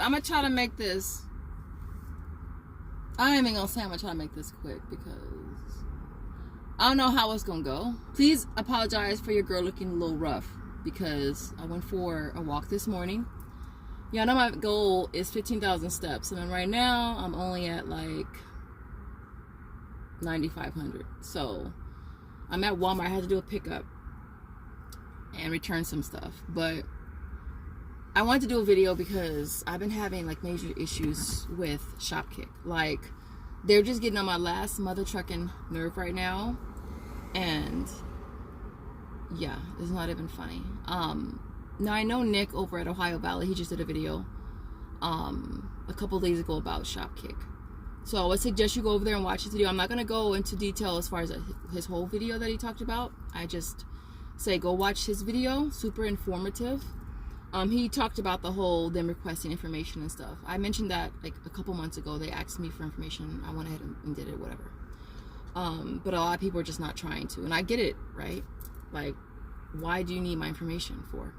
I'm gonna try to make this. I ain't even gonna say I'm gonna try to make this quick because I don't know how it's gonna go. Please apologize for your girl looking a little rough because I went for a walk this morning. Yeah, I know my goal is 15,000 steps, and then right now I'm only at like 9,500. So I'm at Walmart. I had to do a pickup and return some stuff, but I wanted to do a video because I've been having like major issues with Shopkick. Like, they're just getting on my last mother trucking nerve right now, and yeah, it's not even funny. Now I know Nick over at Ohio Valley, he just did a video a couple days ago about Shopkick. So I would suggest you go over there and watch his video. I'm not going to go into detail as far as his whole video that he talked about. I just say go watch his video, super informative. He talked about the whole them requesting information and stuff. I mentioned that like a couple months ago. They asked me for information. I went ahead and did it, whatever. But a lot of people are just not trying to, and I get it, right? Like, why do you need my information for?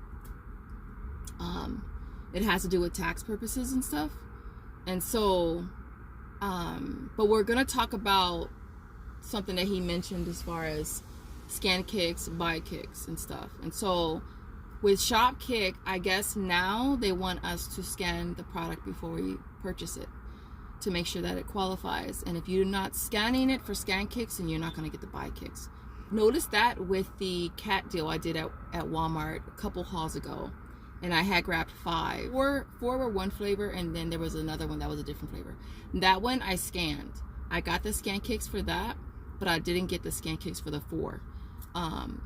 It has to do with tax purposes and stuff. And so, but we're gonna talk about something that he mentioned as far as scan kicks, buy kicks, and stuff. And so, with Shopkick, I guess now they want us to scan the product before we purchase it to make sure that it qualifies. And if you're not scanning it for scan kicks, then you're not going to get the buy kicks. Notice that with the cat deal I did at Walmart a couple hauls ago, and I had grabbed 5. Four were one flavor, and then there was another one that was a different flavor. That one I scanned. I got the scan kicks for that, but I didn't get the scan kicks for the 4.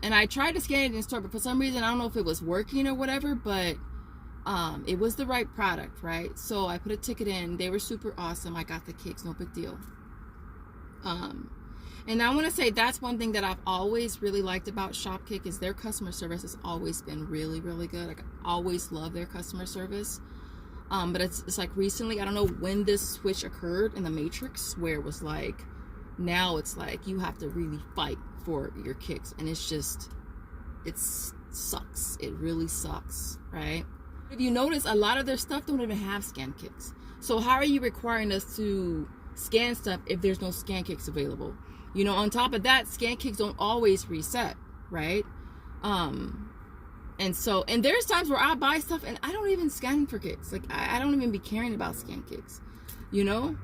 And I tried to scan it in the store, but for some reason, I don't know if it was working or whatever, but it was the right product, right? So I put a ticket in. They were super awesome. I got the kicks, no big deal. And I want to say that's one thing that I've always really liked about Shopkick is their customer service has always been really, really good. Like, I always love their customer service. But it's like recently, I don't know when this switch occurred in the Matrix, where it was like, now it's like you have to really fight for your kicks, and it's just, it sucks. It really sucks, right? If you notice, a lot of their stuff don't even have scan kicks. So how are you requiring us to scan stuff if there's no scan kicks available? You know, on top of that, scan kicks don't always reset, right? And so, and there's times where I buy stuff and I don't even scan for kicks. Like, I don't even be caring about scan kicks, you know?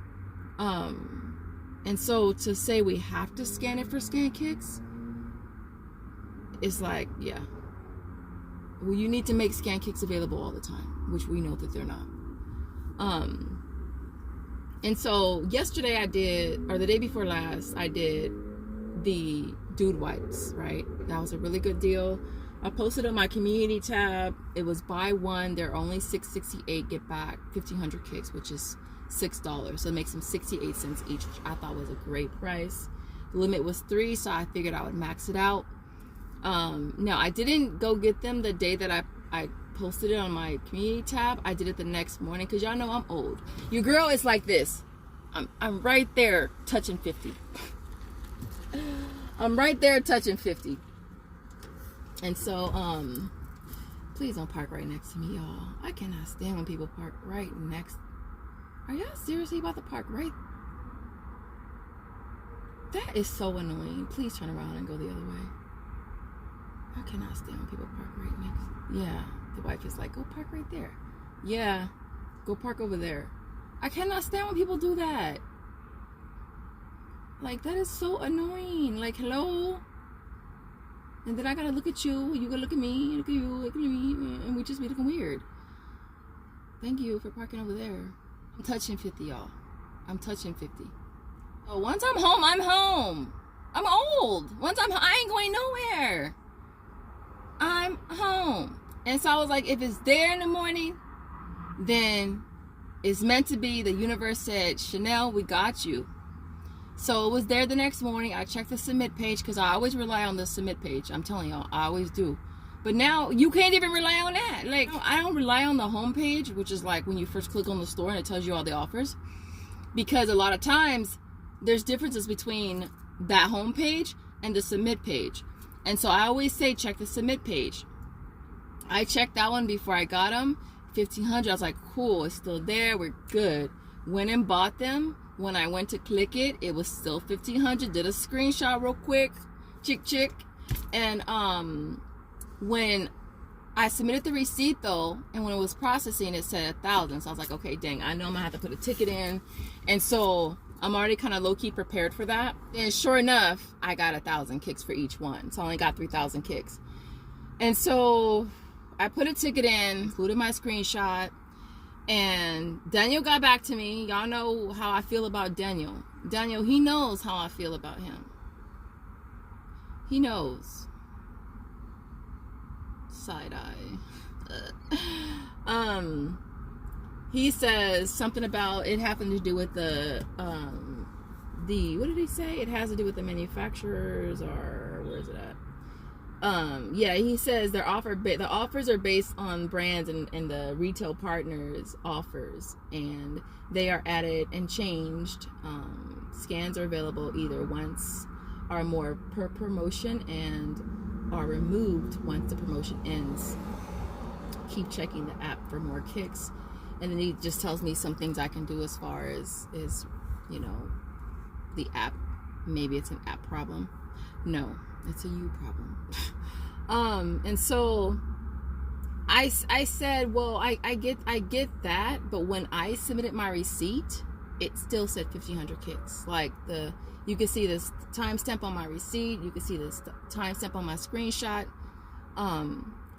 And so to say we have to scan it for scan kicks, it's like, yeah. Well, you need to make scan kicks available all the time, which we know that they're not. And so yesterday I did, or the day before last, I did the dude wipes, right? That was a really good deal. I posted on my community tab. It was buy one. They're only $6.68. Get back 1,500 kicks, which is $6. So it makes them 68 cents each, which I thought was a great price. The limit was 3, so I figured I would max it out. Now I didn't go get them the day that I posted it on my community tab. I did it the next morning because y'all know I'm old. Your girl is like this. I'm right there touching 50. I'm right there touching 50. And so please don't park right next to me, y'all. I cannot stand when people park right next. Are y'all seriously about to park right? That is so annoying. Please turn around and go the other way. I cannot stand when people park right next. Yeah, the wife is like, go park right there. Yeah, go park over there. I cannot stand when people do that. Like, that is so annoying. Like, hello? And then I gotta look at you, you gotta look at me, look at you, look at me, and we just be looking weird. Thank you for parking over there. I'm touching 50, y'all. I'm touching 50. Oh, once I'm home, I'm home. I'm old. Once I ain't going nowhere. I'm home. And so I was like, if it's there in the morning, then it's meant to be. The universe said, Chanel, we got you. So it was there the next morning. I checked the submit page because I always rely on the submit page. I'm telling y'all, I always do. But now you can't even rely on that. Like, I don't rely on the home page, which is like when you first click on the store and it tells you all the offers. Because a lot of times there's differences between that home page and the submit page. And so I always say check the submit page. I checked that one before I got them. If 1,500. I was like, cool, it's still there, we're good. Went and bought them. When I went to click it, it was still 1,500. Did a screenshot real quick, chick. And when I submitted the receipt though, and when it was processing, it said 1,000. So I was like, okay, dang, I know I'm gonna have to put a ticket in. And so I'm already kind of low-key prepared for that. And sure enough, I got 1,000 kicks for each one. So I only got 3,000 kicks. And so I put a ticket in, included my screenshot, and Daniel got back to me. Y'all know how I feel about Daniel. Daniel, he knows how I feel about him. He knows. Side eye. He says something about it having to do with the what did he say? It has to do with the manufacturers, or where is it at? Yeah, he says the offers are based on brands and the retail partners offers, and they are added and changed. Scans are available either once or more per promotion and are removed once the promotion ends. Keep checking the app for more kicks. And then he just tells me some things I can do as far as you know, the app. Maybe it's an app problem. No, it's a you problem. And so I said, well, I get that, but when I submitted my receipt, it still said 1,500 kicks. Like you can see this timestamp on my receipt. You can see this timestamp on my screenshot.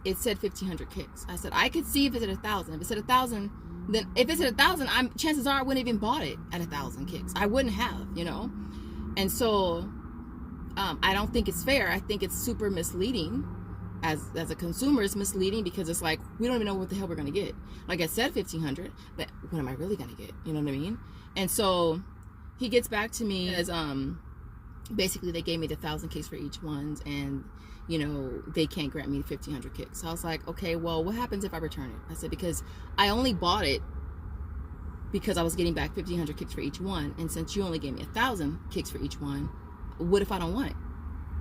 It said 1,500 kicks. I said I could see if it's at 1,000. If it's at 1,000, then if it's at 1,000, chances are I wouldn't even bought it at 1,000 kicks. I wouldn't have, you know. And so I don't think it's fair. I think it's super misleading. As a consumer, it's misleading because it's like we don't even know what the hell we're gonna get. Like I said, 1,500, but what am I really gonna get? You know what I mean? And so he gets back to me as basically they gave me the 1,000 kicks for each one, and you know they can't grant me 1,500 kicks. So I was like, okay, well, what happens if I return it? I said, because I only bought it because I was getting back 1,500 kicks for each one, and since you only gave me 1,000 kicks for each one, what if I don't want it?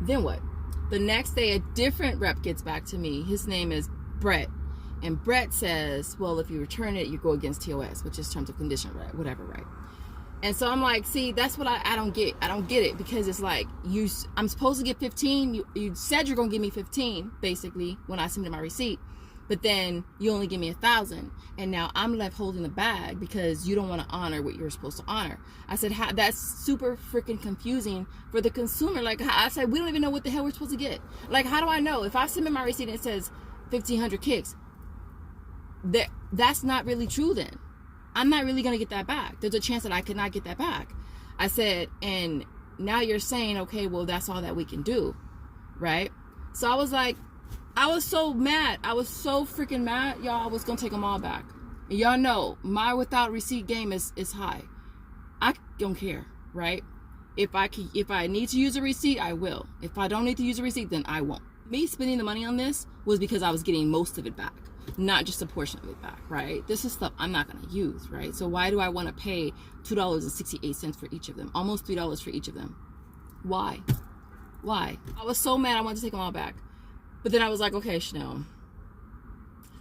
Then what? The next day, a different rep gets back to me. His name is Brett. And Brett says, well, if you return it, you go against TOS, which is terms of condition, right? Whatever, right? And so I'm like, see, that's what I don't get. I don't get it, because it's like, I'm supposed to get 15. You said you're going to give me 15, basically, when I submitted my receipt. But then you only give me 1,000. And now I'm left holding the bag because you don't want to honor what you're supposed to honor. I said, that's super freaking confusing for the consumer. Like I said, we don't even know what the hell we're supposed to get. Like, how do I know? If I submit my receipt and it says 1,500 kicks, that's not really true then. I'm not really going to get that back. There's a chance that I could not get that back. I said, and now you're saying, okay, well, that's all that we can do, right? So I was like, I was so mad. I was so freaking mad, y'all. I was gonna take them all back. And y'all know my without receipt game is high. I don't care, right? If I need to use a receipt, I will. If I don't need to use a receipt, then I won't. Me spending the money on this was because I was getting most of it back, not just a portion of it back, right? This is stuff I'm not gonna use, right? So why do I want to pay $2.68 for each of them? Almost $3 for each of them. Why? I was so mad. I wanted to take them all back. But then I was like, okay, Chanel,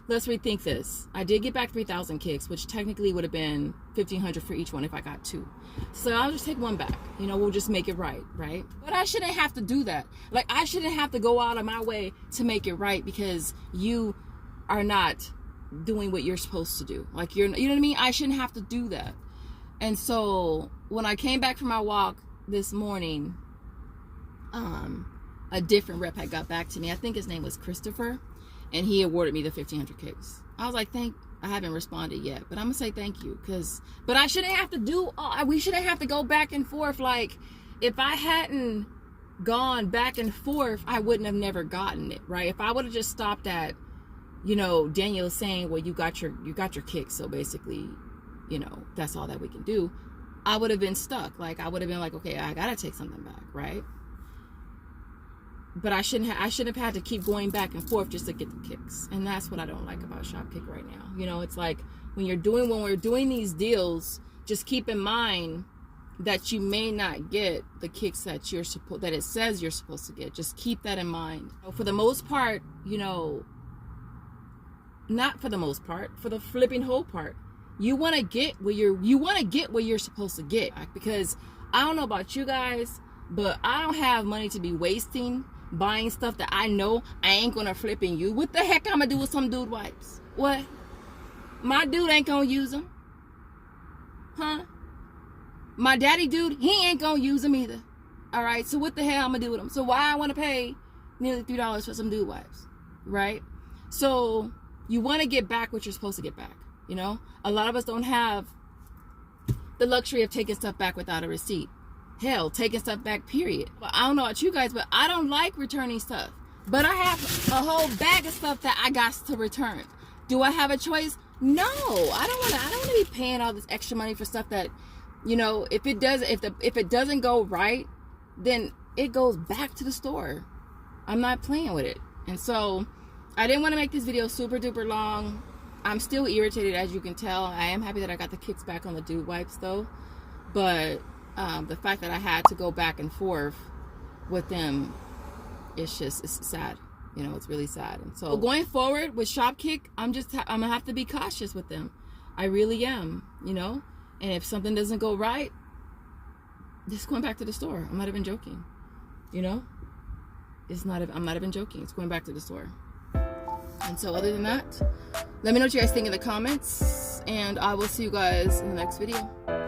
let's rethink this. I did get back 3,000 kicks, which technically would have been 1,500 for each one if I got two. So I'll just take one back. You know, we'll just make it right? But I shouldn't have to do that. Like, I shouldn't have to go out of my way to make it right because you are not doing what you're supposed to do. Like, you know what I mean? I shouldn't have to do that. And so when I came back from my walk this morning, a different rep had got back to me. I think his name was Christopher, and he awarded me the 1,500 kicks. I was like, I haven't responded yet, but I'm gonna say thank you, but I shouldn't have to we shouldn't have to go back and forth. Like, if I hadn't gone back and forth, I wouldn't have never gotten it, right? If I would have just stopped at, you know, Daniel saying, well, you got your kicks, so basically, you know, that's all that we can do, I would have been stuck. Like, I would have been like, okay, I gotta take something back, right? But I shouldn't have had to keep going back and forth just to get the kicks. And that's what I don't like about Shopkick right now. You know, it's like when we're doing these deals, just keep in mind that you may not get the kicks that that it says you're supposed to get. Just keep that in mind. For the most part, you know, not for the most part, for the flipping whole part. You want to get where you're supposed to get, because I don't know about you guys, but I don't have money to be wasting buying stuff that I know I ain't gonna flip and use. What the heck I'm gonna do with some dude wipes? What? My dude ain't gonna use them. Huh? My daddy dude, he ain't gonna use them either. All right, so what the hell I'm gonna do with them? So why I want to pay nearly $3 for some dude wipes, right? So you want to get back what you're supposed to get back. You know, a lot of us don't have the luxury of taking stuff back without a receipt. Hell, taking stuff back, period. But I don't know about you guys, but I don't like returning stuff. But I have a whole bag of stuff that I got to return. Do I have a choice? No, I don't want to be paying all this extra money for stuff that, you know, if it doesn't go right, then it goes back to the store. I'm not playing with it. And so I didn't want to make this video super duper long. I'm still irritated, as you can tell. I am happy that I got the kicks back on the dude wipes though. But the fact that I had to go back and forth with them, it's sad. You know, it's really sad. And so going forward with Shopkick, I'm gonna have to be cautious with them. I really am, you know. And if something doesn't go right, just going back to the store. I'm not even joking. You know, I'm not even joking. It's going back to the store. And so other than that, let me know what you guys think in the comments, and I will see you guys in the next video.